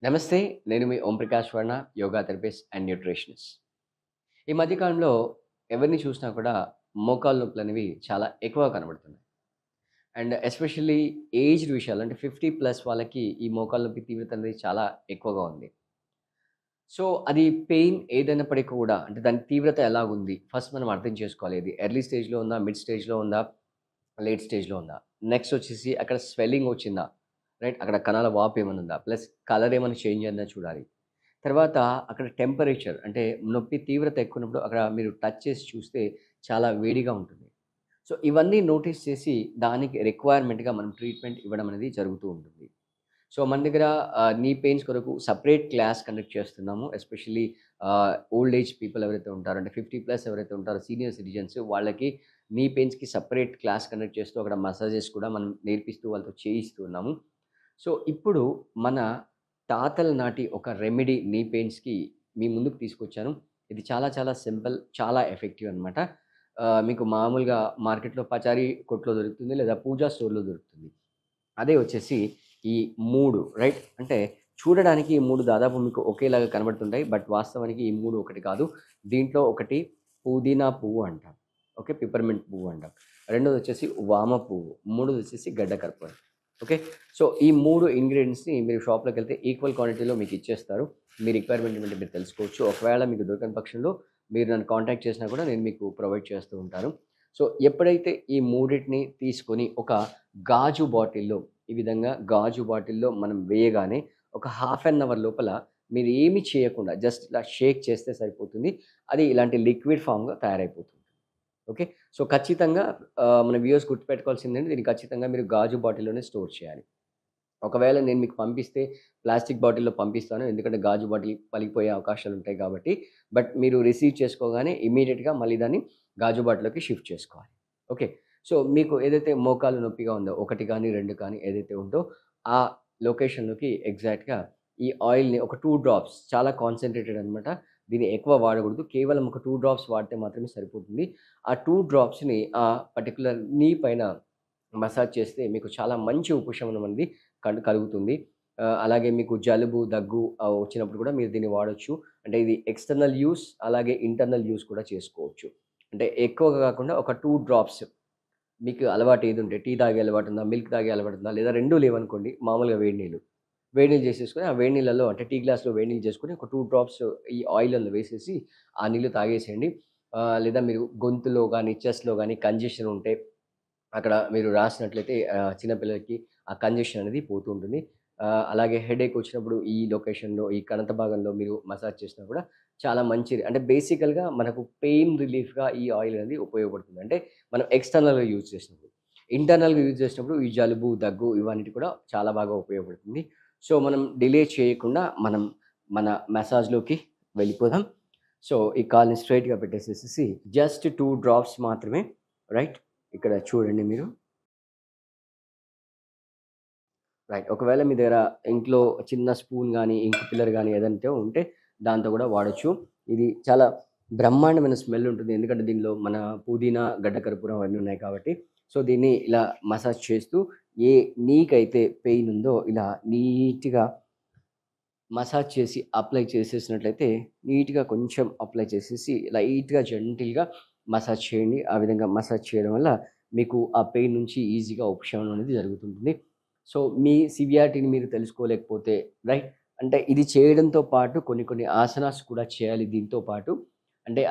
నమస్తే. నేను మీ Om Prakash Varma, yoga therapist and nutritionist. ఈ మధ్య కాలంలో ఎవరిని చూసినా కూడా మోకాళ్ళ నొప్పులనేవి చాలా ఎక్కువగా కనబడుతున్నాయి. అండ్ ఎస్పెషల్లీ ఏజ్డ్ విషయాలు అంటే 50 ప్లస్ వాళ్ళకి ఈ మోకాళ్ళ నొప్పి తీవ్రత అనేది చాలా ఎక్కువగా ఉంది. సో, అది పెయిన్ ఏదైనప్పటికీ కూడా అంటే దాని తీవ్రత ఎలాగుంది? ఫస్ట్ మనం అర్థం చేసుకోవాలి. ఇది ఎర్లీ స్టేజ్‌లో ఉందా? మిడ్ స్టేజ్‌లో ఉందా? లేట్ స్టేజ్‌లో ఉందా? నెక్స్ట్ వచ్చేసి అక్కడ స్వెల్లింగ్ వచ్చిందా? రైట్. అక్కడ కణాల వాపు ఏమైనా ఉందా? ప్లస్ కలర్ ఏమైనా చేంజ్ అయిందా చూడాలి. తర్వాత అక్కడ టెంపరేచర్ అంటే నొప్పి తీవ్రత ఎక్కువున్నప్పుడు అక్కడ మీరు టచ్ చేసి చూస్తే చాలా వేడిగా ఉంటుంది. సో, ఇవన్నీ నోటీస్ చేసి దానికి రిక్వైర్మెంట్‌గా మనం ట్రీట్మెంట్ ఇవ్వడం అనేది జరుగుతూ ఉంటుంది. సో, మన దగ్గర నీ పెయిన్స్ కొరకు సెపరేట్ క్లాస్ కండక్ట్ చేస్తున్నాము. ఎస్పెషల్లీ ఓల్డ్ ఏజ్ పీపుల్ ఎవరైతే ఉంటారో అంటే 50 ప్లస్ ఎవరైతే ఉంటారో సీనియర్ సిటిజన్స్ వాళ్ళకి నీ పెయిన్స్‌కి సెపరేట్ క్లాస్ కండక్ట్ చేస్తూ అక్కడ మసాజెస్ కూడా మనం నేర్పిస్తూ వాళ్ళతో చేయిస్తూ ఉన్నాము. సో, ఇప్పుడు మన తాతల నాటి ఒక రెమెడీ నీ పెయిన్స్‌కి మీ ముందుకు తీసుకొచ్చాను. ఇది చాలా చాలా సింపుల్, చాలా ఎఫెక్టివ్ అనమాట. మీకు మామూలుగా మార్కెట్‌లో పచారీ కొట్టులో దొరుకుతుంది. లేదా పూజా స్టోర్‌లో దొరుకుతుంది. అదే వచ్చేసి ఈ 3 రైట్. అంటే చూడడానికి ఈ 3 దాదాపు మీకు ఒకేలాగా కనబడుతుంటాయి. బట్ వాస్తవానికి ఈ 3 ఒకటి కాదు. దీంట్లో ఒకటి పుదీనా పువ్వు అంటాం. ఓకే. పిప్పర్‌మింట్ పువ్వు అంటాం. రెండోదొచ్చేసి వామ పువ్వు. మూడోదొచ్చేసి గడ్డ కర్పూరం. ఓకే. సో, ఈ 3 ఇంగ్రీడియెంట్స్‌ని మీరు షాప్‌లోకెళ్తే ఈక్వల్ క్వాంటిటీలో మీకు ఇచ్చేస్తారు. మీ రిక్వైర్మెంట్ ఏమంటే మీరు తెలుసుకోవచ్చు. ఒకవేళ మీకు దొరకని పక్షంలో మీరు నన్ను కాంటాక్ట్ చేసినా కూడా నేను మీకు ప్రొవైడ్ చేస్తూ ఉంటాను. సో, ఎప్పుడైతే ఈ మూడిటిని తీసుకొని ఒక గాజు బాటిల్‌లో ఈ విధంగా గాజు బాటిల్‌లో మనం వేయగానే ఒక హాఫ్ అన్ అవర్ లోపల మీరు ఏమి చేయకుండా జస్ట్ ఇలా షేక్ చేస్తే సరిపోతుంది. అది ఇలాంటి లిక్విడ్ ఫార్మ్‌గా తయారైపోతుంది. ఓకే. సో, ఖచ్చితంగా మన వ్యూవర్స్ గుర్తుపెట్టుకోవాల్సిందేంటి దీన్ని ఖచ్చితంగా మీరు గాజు బాటిల్‌లోనే స్టోర్ చేయాలి. ఒకవేళ నేను మీకు పంపిస్తే ప్లాస్టిక్ బాటిల్‌లో పంపిస్తాను. ఎందుకంటే గాజు బాటిల్ పలిగిపోయే అవకాశాలుంటాయి కాబట్టి. బట్ మీరు రిసీవ్ చేసుకోగానే ఇమ్మీడియేట్‌గా మళ్ళీ దాన్ని గాజు బాటిల్‌లోకి షిఫ్ట్ చేసుకోవాలి. ఓకే. సో, మీకు ఏదైతే మోకాలు నొప్పిగా ఉందో 1 కానీ, 2 కానీ ఏదైతే ఉందో ఆ లొకేషన్‌లోకి ఎగ్జాక్ట్‌గా ఈ ఆయిల్‌ని ఒక 2 డ్రాప్స్ చాలా కాన్సంట్రేటెడ్ అనమాట. దీన్ని ఎక్కువ వాడకూడదు. కేవలం ఒక 2 డ్రాప్స్ వాడితే మాత్రమే సరిపోతుంది. ఆ 2 డ్రాప్స్‌ని ఆ పర్టిక్యులర్ నీ పైన మసాజ్ చేస్తే మీకు చాలా మంచి ఉపశమనం అనేది కలుగుతుంది. అలాగే మీకు జలుబు, దగ్గు వచ్చినప్పుడు కూడా మీరు దీన్ని వాడొచ్చు. అంటే ఇది ఎక్స్‌టర్నల్ యూజ్ అలాగే ఇంటర్నల్ యూజ్ కూడా చేసుకోవచ్చు. అంటే ఎక్కువగా కాకుండా ఒక 2 డ్రాప్స్ మీకు అలవాటు ఏదుంటే టీ తాగే అలవాటుందా? మిల్క్ తాగే అలవాటుందా? లేదా 2 లేవనుకోండి మామూలుగా వేడి నీళ్ళు. వేడి నీళ్ళు చేసేసుకొని ఆ వేడి నీళ్ళలో అంటే టీ గ్లాస్‌లో వేడి నీళ్ళు చేసుకొని ఒక 2 డ్రాప్స్ ఈ ఆయిల్ అందులో వేసేసి ఆ నీళ్ళు తాగేసేయండి. లేదా మీరు గొంతులో గాని, చెస్ట్‌లో గాని కంజెషన్ ఉంటే అక్కడ మీరు రాసినట్లయితే చిన్న పిల్లలకి ఆ కంజెషన్ అనేది పోతూ ఉంటుంది. అలాగే హెడేక్ వచ్చినప్పుడు ఈ లొకేషన్‌లో, ఈ కణత భాగంలో మీరు మసాజ్ చేసినా కూడా చాలా మంచిది. అంటే బేసికల్‌గా మనకు పెయిన్ రిలీఫ్‌గా ఈ ఆయిల్ అనేది ఉపయోగపడుతుంది. అంటే మనం ఎక్స్‌టర్నల్‌గా యూజ్ చేసినప్పుడు. ఇంటర్నల్‌గా యూజ్ చేసినప్పుడు ఈ జలుబు, దగ్గు ఇవన్నిటి కూడా చాలా బాగా ఉపయోగపడుతుంది. సో, మనం డిలే చేయకుండా మనం మన మసాజ్‌లోకి వెళ్ళిపోదాం. సో, ఈ కాల్‌ని స్ట్రెయిట్‌గా పెట్టేసేసేసి జస్ట్ 2 డ్రాప్స్ మాత్రమే రైట్. ఇక్కడ చూడండి మీరు. రైట్. ఒకవేళ మీ దగ్గర ఇంట్లో చిన్న స్పూన్ గానీ, ఇంక్ పిల్లర్ గానీ ఏదంటే ఉంటే దాంతో గూడా వాడొచ్చు. ఇది చాలా బ్రహ్మాండమైన స్మెల్ ఉంటుంది. ఎందుకంటే దీనిలో మన పుదీనా, గడ్డ కర్పూరం అవన్నీ ఉన్నాయి కాబట్టి. సో, దీన్ని ఇలా మసాజ్ చేస్తూ ఏ నీకైతే పెయిన్ ఉందో ఇలా నీట్‌గా మసాజ్ చేసి అప్లై చేసేసినట్లయితే నీట్‌గా కొంచెం అప్లై చేసేసి లైట్‌గా జెంటిల్‌గా మసాజ్ చేయండి. ఆ విధంగా మసాజ్ చేయడం వల్ల మీకు ఆ పెయిన్ నుంచి ఈజీగా ఉపశమనం అనేది జరుగుతుంటుంది. సో, మీ సివియారిటీని మీరు తెలుసుకోలేకపోతే రైట్. అంటే ఇది చేయడంతో పాటు కొన్ని కొన్ని ఆసనాస్ కూడా చేయాలి దీంతో పాటు. అంటే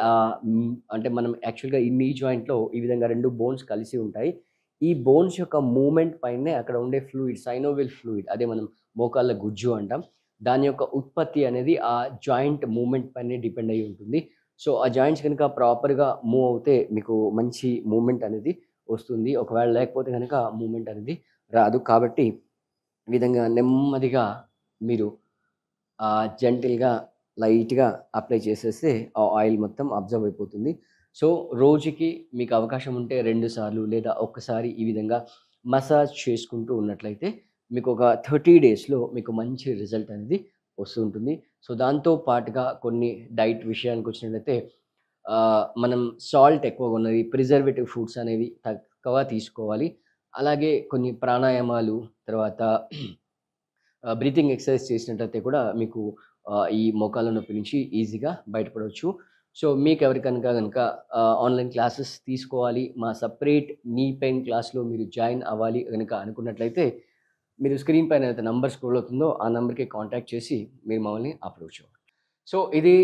అంటే మనం యాక్చువల్‌గా ఈ నీ జాయింట్‌లో ఈ విధంగా 2 బోన్స్ కలిసి ఉంటాయి. ఈ బోన్స్ యొక్క మూవ్‌మెంట్ పైనే అక్కడ ఉండే ఫ్లూయిడ్ సైనోవియల్ ఫ్లూయిడ్ అదే మనం మోకాళ్ళ గుజ్జు అంటాం. దాని యొక్క ఉత్పత్తి అనేది ఆ జాయింట్ మూవ్‌మెంట్ పైనే డిపెండ్ అయ్యి ఉంటుంది. సో, ఆ జాయింట్స్ గనుక ప్రాపర్‌గా మూవ్ అవుతే మీకు మంచి మూవ్‌మెంట్ అనేది వస్తుంది. ఒకవేళ లేకపోతే గనక మూవ్‌మెంట్ అనేది రాదు. కాబట్టి ఈ విధంగా నెమ్మదిగా మీరు జెంటిల్‌గా, లైట్‌గా అప్లై చేసేస్తే ఆ ఆయిల్ మొత్తం అబ్జర్వ్ అయిపోతుంది. సో, రోజుకి మీకు అవకాశం ఉంటే 2 సార్లు లేదా ఒక్కసారి ఈ విధంగా మసాజ్ చేసుకుంటూ ఉన్నట్లయితే మీకొక 30 డేస్‌లో మీకు మంచి రిజల్ట్ అనేది వస్తూ ఉంటుంది. సో, దాంతో పాటుగా కొన్ని డైట్ విషయానికొచ్చినట్లయితే మనం సాల్ట్ ఎక్కువగా ఉన్నవి, ప్రిజర్వేటివ్ ఫుడ్స్ అనేవి తక్కువ తీసుకోవాలి. అలాగే కొన్ని ప్రాణాయామాలు తర్వాత బ్రీతింగ్ ఎక్సర్సైజ్ చేసినట్లయితే కూడా మీకు ఈ మోకాళ్ళ నొప్పి నుంచి ఈజీగా బయటపడవచ్చు. సో, మీకెవరికనక గనక ఆన్‌లైన్ క్లాసెస్ తీసుకోవాలి, మా సెపరేట్ నీ పెయిన్ క్లాస్‌లో మీరు జాయిన్ అవ్వాలి గనక అనుకున్నట్లయితే, మీరు స్క్రీన్ పైన ఏదైతే నంబర్ స్క్రోల్ అవుతుందో, ఆ నంబర్‌కి కాంటాక్ట్ చేసి మీరు మమ్మల్ని అప్రోచ్ అవ్వండి. సో, ఇది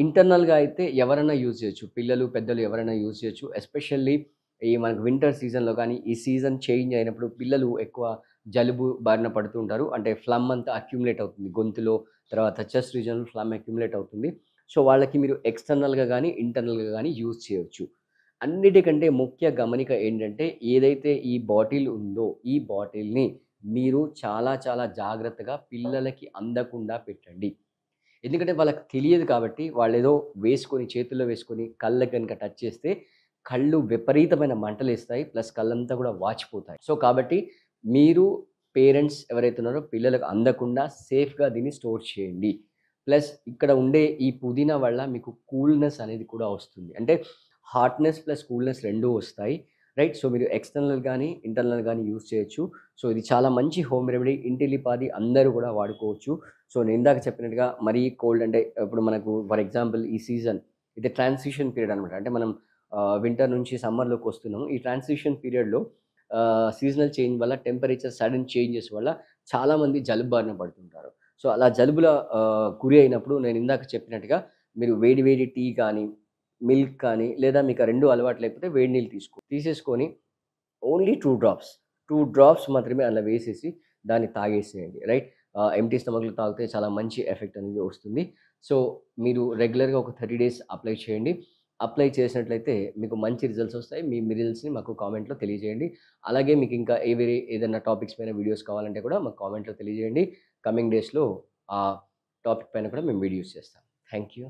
ఇంటర్నల్‌గా అయితే ఎవరైనా యూజ్ చేయొచ్చు. పిల్లలు, పెద్దలు ఎవరైనా యూజ్ చేయొచ్చు. ఎస్పెషల్లీ ఈ మనకు వింటర్ సీజన్‌లో గానీ, ఈ సీజన్ చేంజ్ అయినప్పుడు పిల్లలు ఎక్కువ జలుబు బారిన పడుతూ ఉంటారు. అంటే ఫ్లమ్ అంతా అక్యుములేట్ అవుతుంది. గొంతులో, తర్వాత చెస్ట్ రీజియన్‌లో ఫ్లమ్ అక్యుములేట్ అవుతుంది. సో, వాళ్ళకి మీరు ఎక్స్‌టర్నల్‌గా గానీ, ఇంటర్నల్‌గా గానీ యూజ్ చేయొచ్చు. అన్నిటికంటే ముఖ్య గమనిక ఏంటంటే, ఏదైతే ఈ బాటిల్ ఉందో, ఈ బాటిల్‌ని మీరు చాలా చాలా జాగ్రత్తగా పిల్లలకి అందకుండా పెట్టండి. ఎందుకంటే వాళ్ళకి తెలియదు కాబట్టి వాళ్ళేదో వేసుకొని చేతుల్లో వేసుకొని కళ్ళకి గనుక టచ్ చేస్తే కళ్ళు విపరీతమైన మంటలేస్తాయి. ప్లస్ కళ్ళంతా కూడా వాచిపోతాయి. సో, కాబట్టి మీరు పేరెంట్స్ ఎవరైతే ఉన్నారో పిల్లలకు అందకుండా సేఫ్‌గా దీన్ని స్టోర్ చేయండి. ప్లస్ ఇక్కడ ఉండే ఈ పుదీనా వల్ల మీకు కూల్‌నెస్ అనేది కూడా వస్తుంది. అంటే హాట్‌నెస్ ప్లస్ కూల్‌నెస్ 2 వస్తాయి. రైట్. సో, మీరు ఎక్స్‌టర్నల్ గానీ, ఇంటర్నల్ గానీ యూజ్ చేయొచ్చు. సో, ఇది చాలా మంచి హోమ్ రెమెడీ. ఇంటిల్లిపాది అందరూ కూడా వాడుకోవచ్చు. సో, నేను ఇందాక చెప్పినట్టుగా మరీ కోల్డ్ అంటే ఇప్పుడు మనకు ఫర్ ఎగ్జాంపుల్ ఈ సీజన్ ఇది ట్రాన్సిషన్ పీరియడ్ అనమాట. అంటే మనం వింటర్ నుంచి సమ్మర్‌లోకి వస్తున్నాము. ఈ ట్రాన్సిషన్ పీరియడ్‌లో సీజనల్ చేంజ్ వల్ల టెంపరేచర్ సడెన్ చేంజెస్ వల్ల చాలామంది జలుబు బారిన పడుతుంటారు. సో, అలా జలుబుల గురి అయినప్పుడు నేను ఇందాక చెప్పినట్టుగా మీరు వేడి వేడి టీ కానీ, మిల్క్ కానీ లేదా మీకు ఆ 2 అలవాటు లేకపోతే వేడి నీళ్ళు తీసేసుకొని ఓన్లీ 2 డ్రాప్స్. 2 డ్రాప్స్ మాత్రమే అందులో వేసేసి దాన్ని తాగేసేయండి. రైట్. ఎంప్టీ స్టమక్‌లో తాగితే చాలా మంచి ఎఫెక్ట్ అనేది వస్తుంది. సో, మీరు రెగ్యులర్‌గా ఒక 30 డేస్ అప్లై చేయండి. అప్లై చేసినట్లయితే మీకు మంచి రిజల్ట్స్ వస్తాయి. మీ రిజల్ట్స్‌ని మాకు కామెంట్‌లో తెలియజేయండి. అలాగే మీకు ఇంకా వేరే ఏదైనా టాపిక్స్ పైన వీడియోస్ కావాలంటే కూడా మాకు కామెంట్‌లో తెలియజేయండి. కమింగ్ డేస్‌లో ఆ టాపిక్ పైన కూడా మేము వీడియోస్ చేస్తాం. Thank you.